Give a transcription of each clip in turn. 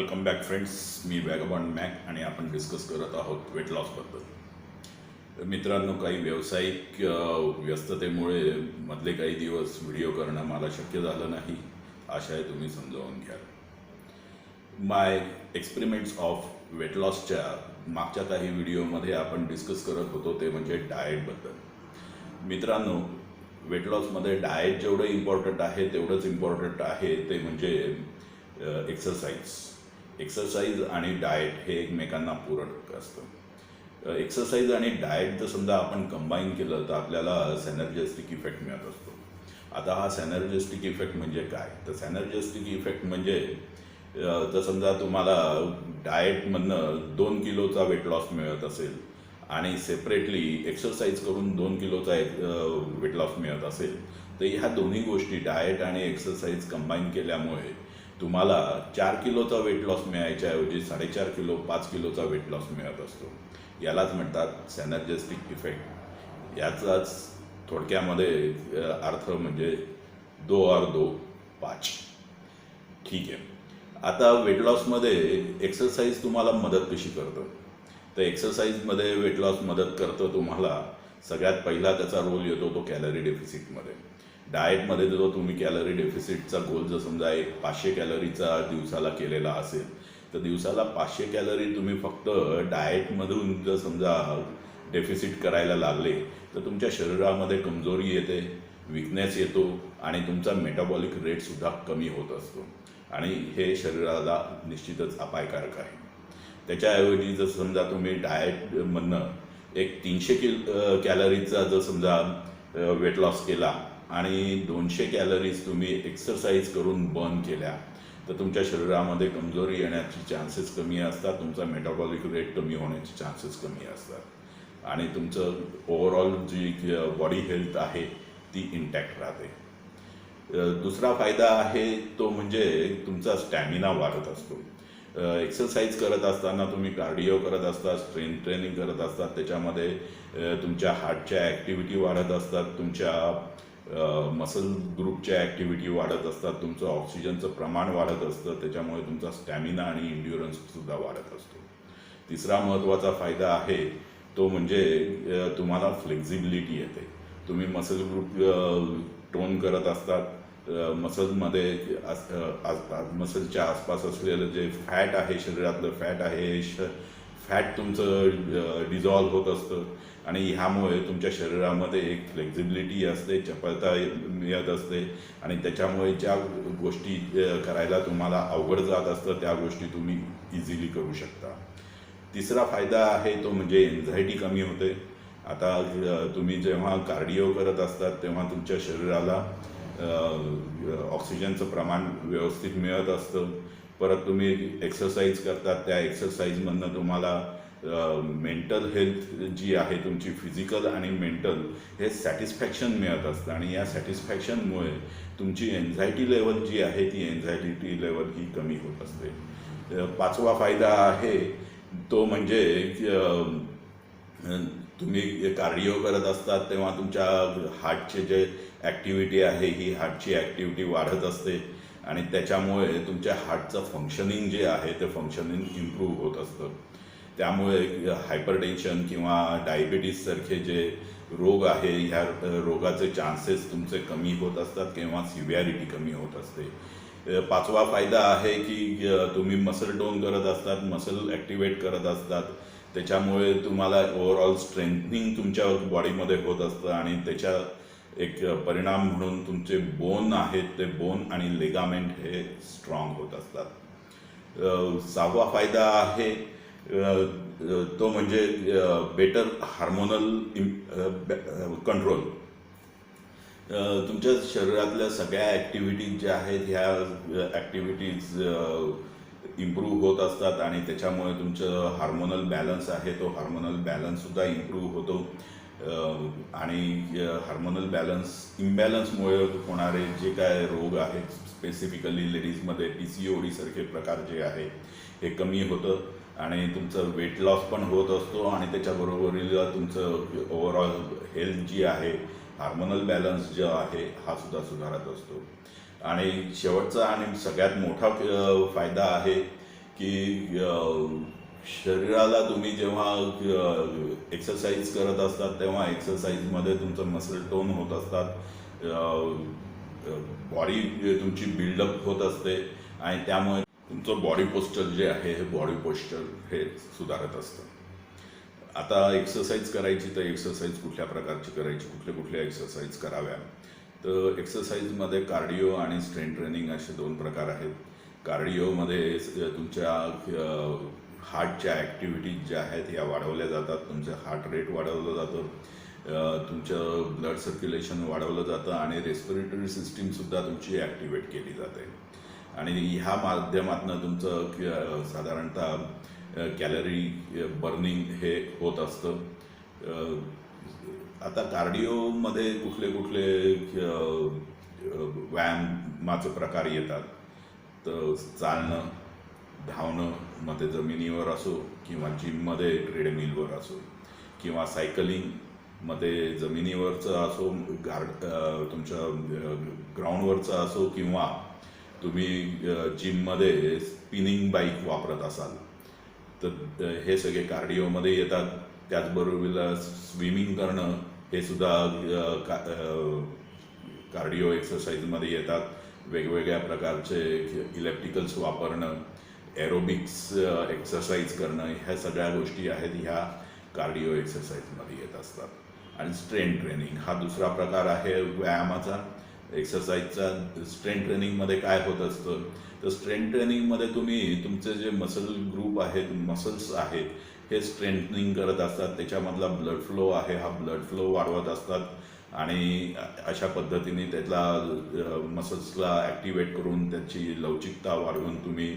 Welcome back friends. मी Vagabond Mac आणि आपण डिस्कस करत आहोत वेट लॉसबद्दल. मित्रांनो, काही व्यावसायिक व्यस्ततेमुळे मधले काही दिवस व्हिडिओ करणं मला शक्य झालं नाही. आशा आहे तुम्ही समजावून घ्याल. माय एक्सपेरिमेंट्स ऑफ वेट लॉसच्या मागच्या काही व्हिडिओमध्ये आपण डिस्कस करत होतो ते म्हणजे डाएटबद्दल. मित्रांनो, वेट लॉसमध्ये डाएट जेवढं इम्पॉर्टंट आहे तेवढंच इम्पॉर्टंट आहे ते म्हणजे एक्सरसाइज आणि डाएट हे एकमेकांना पूरक असतं. एक्सरसाइज आणि डाएट जर समजा आपण कंबाईन केलं तर आपल्याला सॅनर्जेस्टिक इफेक्ट मिळत असतो. आता हा सॅनर्जेस्टिक इफेक्ट म्हणजे काय? तर सॅनर्जेस्टिक इफेक्ट म्हणजे जर समजा तुम्हाला डाएटमधनं 2 किलोचा वेट लॉस मिळत असेल आणि सेपरेटली एक्सरसाइज करून 2 किलोचा वेट लॉस मिळत असेल तर ह्या दोन्ही गोष्टी डाएट आणि एक्सरसाइज कंबाईन केल्यामुळे तुम्हाला 4 किलोचा वेट लॉस मिळायच्याऐवजी 4.5 किलो 5 किलोचा वेट लॉस मिळत असतो. यालाच म्हणतात सॅनर्जेस्टिक इफेक्ट. याचाच थोडक्यामध्ये अर्थ म्हणजे 2 और 2 5. ठीक आहे. आता वेट लॉसमध्ये एक्सरसाइज तुम्हाला मदत कशी करतं? तर एक्सरसाइजमध्ये वेट लॉस मदत करतं तुम्हाला. सगळ्यात पहिला त्याचा रोल येतो तो कॅलरी डेफिसिटमध्ये. डाएटमध्ये जो तुम्ही कॅलरी डेफिसिटचा गोल जर समजा एक 500 कॅलरीचा दिवसाला केलेला असेल तर दिवसाला 500 कॅलरी तुम्ही फक्त डाएटमधून जर समजा डेफिसिट करायला लागले तर तुमच्या शरीरामध्ये कमजोरी येते, विकनेस येतो आणि तुमचा मेटाबॉलिक रेटसुद्धा कमी होत असतो आणि हे शरीराला निश्चितच अपायकारक आहे. त्याच्याऐवजी जर समजा तुम्ही डाएटमधनं एक 300 कॅलरीचा जर समजा वेट लॉस केला आणि 200 कॅलरीज तुम्ही एक्सरसाइज करून बर्न केल्या तर तुमच्या शरीरामध्ये कमजोरी येण्याचे चान्सेस कमी असतात, तुमचा मेटाबॉलिक रेट कमी होण्याचे चान्सेस कमी असतात आणि तुमचं ओव्हरऑल जी बॉडी हेल्थ आहे ती इंटॅक्ट राहते. दुसरा फायदा आहे तो म्हणजे तुमचा स्टॅमिना वाढत असतो. एक्सरसाइज करत असताना तुम्ही कार्डिओ करत असता, स्ट्रेंथ ट्रेनिंग करत असतात, त्याच्यामध्ये तुमच्या हार्टच्या ॲक्टिव्हिटी वाढत असतात, तुमच्या मसल ग्रुपच्या ॲक्टिव्हिटी वाढत असतात, तुमचं ऑक्सिजनचं प्रमाण वाढत असतं, त्याच्यामुळे तुमचा स्टॅमिना आणि इंड्युरन्ससुद्धा वाढत असतो. तिसरा महत्त्वाचा फायदा आहे तो म्हणजे तुम्हाला फ्लेक्झिबिलिटी येते. तुम्ही मसल ग्रुप टोन करत असतात, मसलमध्ये मसलच्या आसपास असलेलं जे फॅट आहे, शरीरातलं फॅट आहे, फॅट तुमचं डिझॉल्व होत असतं आणि ह्यामुळे तुमच्या शरीरामध्ये एक फ्लेक्झिबिलिटी असते, चपळता मिळत असते आणि त्याच्यामुळे ज्या गोष्टी करायला तुम्हाला अवघड जात असतं त्या गोष्टी तुम्ही इझिली करू शकता. तिसरा फायदा आहे तो म्हणजे एन्झायटी कमी होते. आता तुम्ही जेव्हा कार्डिओ करत असतात तेव्हा तुमच्या शरीराला ऑक्सिजनचं प्रमाण व्यवस्थित मिळत असतं. परत तुम्ही एक्सरसाइज करतात, त्या एक्सरसाइजमधनं तुम्हाला मेंटल हेल्थ जी आहे तुमची फिजिकल आणि मेंटल हे सॅटिस्फॅक्शन मिळत असतं आणि या सॅटिस्फॅक्शनमुळे तुमची एन्झायटी लेवल जी आहे ती एन्झायटी लेवल ही कमी होत असते. पाचवा फायदा आहे तो म्हणजे तुम्ही कार्डिओ करत असतात तेव्हा तुमच्या हार्टचे जे ॲक्टिव्हिटी आहे ही हार्टची ॲक्टिव्हिटी वाढत असते आणि त्याच्यामुळे तुमच्या हार्टचं फंक्शनिंग जे आहे ते फंक्शनिंग इम्प्रूव्ह होत असतं. त्यामुळे हायपरटेन्शन किंवा डायबिटीजसारखे जे रोग आहे ह्या रोगाचे चान्सेस तुमचे कमी होत असतात किंवा सिव्हिॲरिटी कमी होत असते. पाचवा फायदा आहे की तुम्ही मसल टोन करत असतात, मसल ॲक्टिवेट करत असतात, त्याच्यामुळे तुम्हाला ओव्हरऑल स्ट्रेंथनिंग तुमच्या बॉडीमध्ये होत असतं आणि त्याच्या एक परिणाम म्हणून तुमचे बोन आहेत ते बोन आणि लेगामेंट हे स्ट्रॉंग होत असतात. सहावा फायदा आहे तो म्हणजे बेटर हार्मोनल कंट्रोल. तुमच्या शरीरातल्या सगळ्या ॲक्टिव्हिटीज ज्या आहेत ह्या ॲक्टिव्हिटीज इम्प्रूव्ह होत असतात आणि त्याच्यामुळे तुमचं हार्मोनल बॅलन्स आहे तो हार्मोनल बॅलन्ससुद्धा इम्प्रूव्ह होतो आणि हार्मोनल इम्बॅलन्समुळे होणारे जे काय रोग आहेत स्पेसिफिकली लेडीजमध्ये PCOD सारखे प्रकार जे आहे हे कमी होतं आणि तुमचं वेट लॉस पण होत असतो आणि त्याच्याबरोबरीला तुमचं ओव्हरऑल हेल्थ जी आहे, हार्मोनल बॅलन्स जो आहे हा सुद्धा सुधारत असतो. आणि शेवटचा आणि सगळ्यात मोठा फायदा आहे की शरीराला तुम्ही जेव्हा एक्सरसाइज करत असतात तेव्हा एक्सरसाइजमध्ये तुमचं मसल टोन होत असतात, बॉडी तुमची बिल्डअप होत असते आणि त्यामुळे तुमचं बॉडी पोस्चर जे आहे हे बॉडी पोस्चर हे सुधारत असतं. आता एक्सरसाइज करायची तर एक्सरसाइज कुठल्या प्रकारची करायची, कुठल्या एक्सरसाइज कराव्या, तर एक्सरसाइजमध्ये कार्डिओ आणि स्ट्रेंथ ट्रेनिंग असे दोन प्रकार आहेत. कार्डिओमध्ये तुमच्या हार्टच्या ॲक्टिव्हिटीज ज्या आहेत या वाढवल्या जातात, तुमचं हार्ट रेट वाढवलं जातं, तुमचं ब्लड सर्क्युलेशन वाढवलं जातं आणि रेस्पिरेटरी सिस्टीमसुद्धा तुमची ॲक्टिवेट केली जाते आणि ह्या माध्यमातून तुमचं साधारणतः कॅलरी बर्निंग हे होत असतं. आता कार्डिओमध्ये कुठले व्यायामाचे प्रकार येतात, तर चालणं, धावणं, मग ते जमिनीवर असो किंवा जिममध्ये ट्रेडमिलवर असो किंवा सायकलिंगमध्ये जमिनीवरचं असो, तुमच्या ग्राउंडवरचं असो किंवा तुम्ही जिममध्ये स्पिनिंग बाईक वापरत असाल तर हे सगळे कार्डिओमध्ये येतात. त्याचबरोबर स्विमिंग करणं हे सुद्धा कार्डिओ एक्सरसाइजमध्ये येतात. वेगवेगळ्या प्रकारचे इलेक्ट्रिकल्स वापरणं, एरोबिक्स एक्सरसाइज करणं, ह्या सगळ्या गोष्टी आहेत ह्या कार्डिओ एक्सरसाइजमध्ये येत असतात. आणि स्ट्रेंथ ट्रेनिंग हा दुसरा प्रकार आहे व्यायामाचा, एक्सरसाइजचा. स्ट्रेंथ ट्रेनिंगमध्ये काय होत असतं, तर स्ट्रेंथ ट्रेनिंगमध्ये तुम्ही तुमचे जे मसल ग्रुप आहेत, मसल्स आहेत, हे स्ट्रेंथनिंग करत असतात. त्याच्यामधला ब्लड फ्लो आहे हा ब्लड फ्लो वाढवत असतात आणि अशा पद्धतीने त्यातला मसल्सला ॲक्टिवेट करून त्याची लवचिकता वाढवून तुम्ही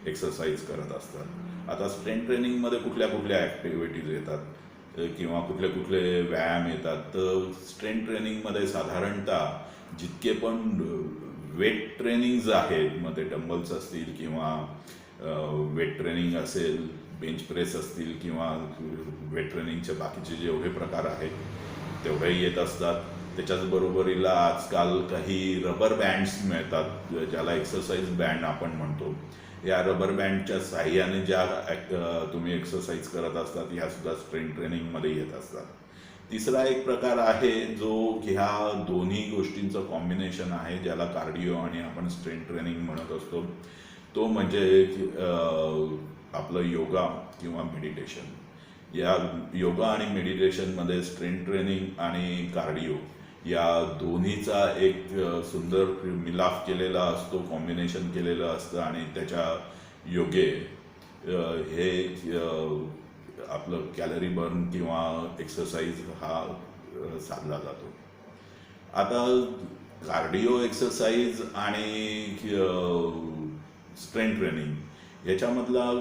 एक्सरसाइज करत असतात. आता स्ट्रेंथ ट्रेनिंगमध्ये कुठल्या ॲक्टिव्हिटीज येतात किंवा कुठले व्यायाम येतात, तर स्ट्रेंथ ट्रेनिंगमध्ये साधारणतः जितके पण वेट ट्रेनिंग्ज आहेत, मग ते डंबल्स असतील किंवा वेट ट्रेनिंग असेल, बेंच प्रेस असतील किंवा वेट ट्रेनिंगचे बाकीचे जेवढे प्रकार आहेत तेवढेही येत असतात. त्याच्याच बरोबरीला आजकाल काही रबर बँड्स मिळतात, ज्याला एक्सरसाइज बँड आपण म्हणतो. या रबर बँडच्या साहाय्याने ज्या तुम्ही एक्सरसाइज करत असतात ह्यासुद्धा स्ट्रेंथ ट्रेनिंगमध्ये येत असतात. तिसरा एक प्रकार आहे जो ह्या दोन्ही गोष्टींचं कॉम्बिनेशन आहे, ज्याला कार्डिओ आणि आपण स्ट्रेंथ ट्रेनिंग म्हणत असतो. तो म्हणजे आपलं योगा किंवा मेडिटेशन. या योगा आणि मेडिटेशनमध्ये स्ट्रेंथ ट्रेनिंग आणि कार्डिओ या दोन्हीचा एक सुंदर मिलाफ केलेला असतो, कॉम्बिनेशन केलेलं असतं आणि त्याच्या योगे हे आपलं कॅलरी बर्न किंवा एक्सरसाइज हा साधला जातो. आता कार्डिओ एक्सरसाइज आणि स्ट्रेंथ ट्रेनिंग याच्यामधला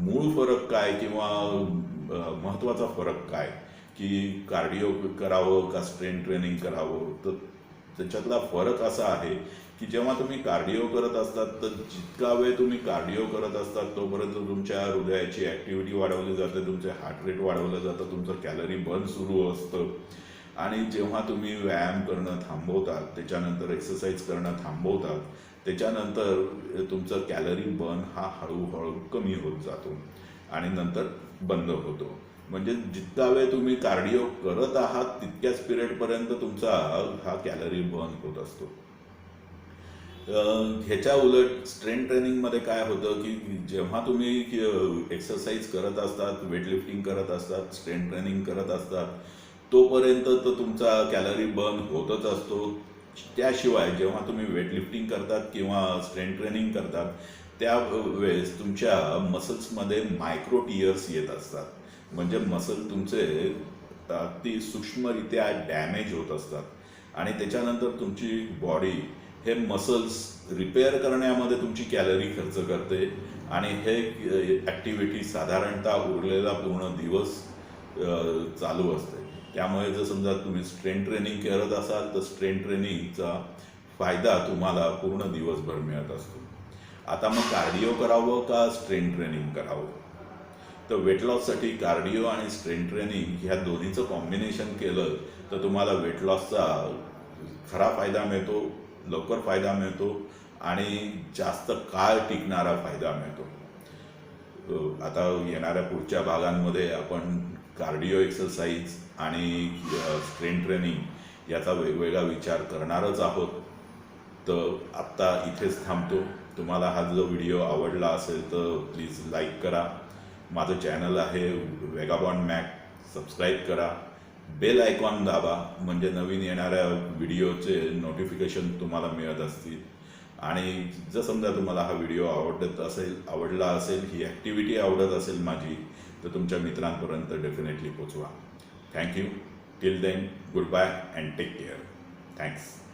मूळ फरक काय किंवा महत्त्वाचा फरक काय, की कार्डिओ करावं का स्ट्रेंथ ट्रेनिंग करावं, तर त्याच्यातला फरक असा आहे की जेव्हा तुम्ही कार्डिओ करत असतात तर जितका वेळ तुम्ही कार्डिओ करत असतात तोपर्यंत तुमच्या हृदयाची ॲक्टिव्हिटी वाढवली जाते, तुमचे हार्ट रेट वाढवलं जातं, तुमचं कॅलरी बर्न सुरू असतं. आणि जेव्हा तुम्ही व्यायाम करणं थांबवतात, त्याच्यानंतर एक्सरसाइज करणं थांबवतात, त्याच्यानंतर तुमचं कॅलरी बर्न हा हळूहळू कमी होत जातो आणि नंतर बंद होतो. म्हणजे जितका वेळ तुम्ही कार्डिओ करत आहात तितक्याच पिरियडपर्यंत तुमचा हा कॅलरी बर्न होत असतो. ह्याच्या उलट स्ट्रेंथ ट्रेनिंगमध्ये काय होतं की जेव्हा तुम्ही एक्सरसाइज करत असतात, वेटलिफ्टिंग करत असतात, स्ट्रेंथ ट्रेनिंग करत असतात, तोपर्यंत तर तुमचा कॅलरी बर्न होतच असतो. त्याशिवाय जेव्हा तुम्ही वेटलिफ्टिंग करतात किंवा स्ट्रेंथ ट्रेनिंग करतात त्यावेळेस तुमच्या मसल्समध्ये मायक्रो टियर्स येत असतात. म्हणजे मसल तुमचे अगदी सूक्ष्मरित्या डॅमेज होत असतात आणि त्याच्यानंतर तुमची बॉडी हे मसल्स रिपेअर करण्यामध्ये तुमची कॅलरी खर्च करते आणि हे ॲक्टिव्हिटी साधारणतः उरलेला पूर्ण दिवस चालू असते. त्यामुळे जर समजा तुम्ही स्ट्रेंथ ट्रेनिंग करत असाल तर स्ट्रेंथ ट्रेनिंगचा फायदा तुम्हाला पूर्ण दिवसभर मिळत असतो. आता मग कार्डिओ करावं का स्ट्रेंथ ट्रेनिंग करावं, तर वेट लॉससाठी कार्डिओ आणि स्ट्रेंथ ट्रेनिंग ह्या दोन्हीचं कॉम्बिनेशन केलं तर तुम्हाला वेट लॉसचा खरा फायदा मिळतो, लवकर फायदा मिळतो आणि जास्त काळ टिकणारा फायदा मिळतो. आता येणाऱ्या पुढच्या भागांमध्ये आपण कार्डिओ एक्सरसाइज आणि स्ट्रेन ट्रेनिंग याचा वेगवेगळा विचार करणारच आहोत. तर आत्ता इथेच थांबतो. तुम्हाला हा जो व्हिडिओ आवडला असेल तर प्लीज लाईक करा. माझं चॅनल आहे वेगाबॉन्ड मॅक, सबस्क्राईब करा. बेल आयकॉन दाबा म्हणजे नवीन येणाऱ्या व्हिडिओचे नोटिफिकेशन तुम्हाला मिळत असतील. आणि जर समजा तुम्हाला हा व्हिडिओ आवडला असेल, ही ॲक्टिव्हिटी आवडत असेल माझी, तर तुमच्या मित्रांपर्यंत डेफिनेटली पोचवा. Thank you. Till then, goodbye and take care. Thanks.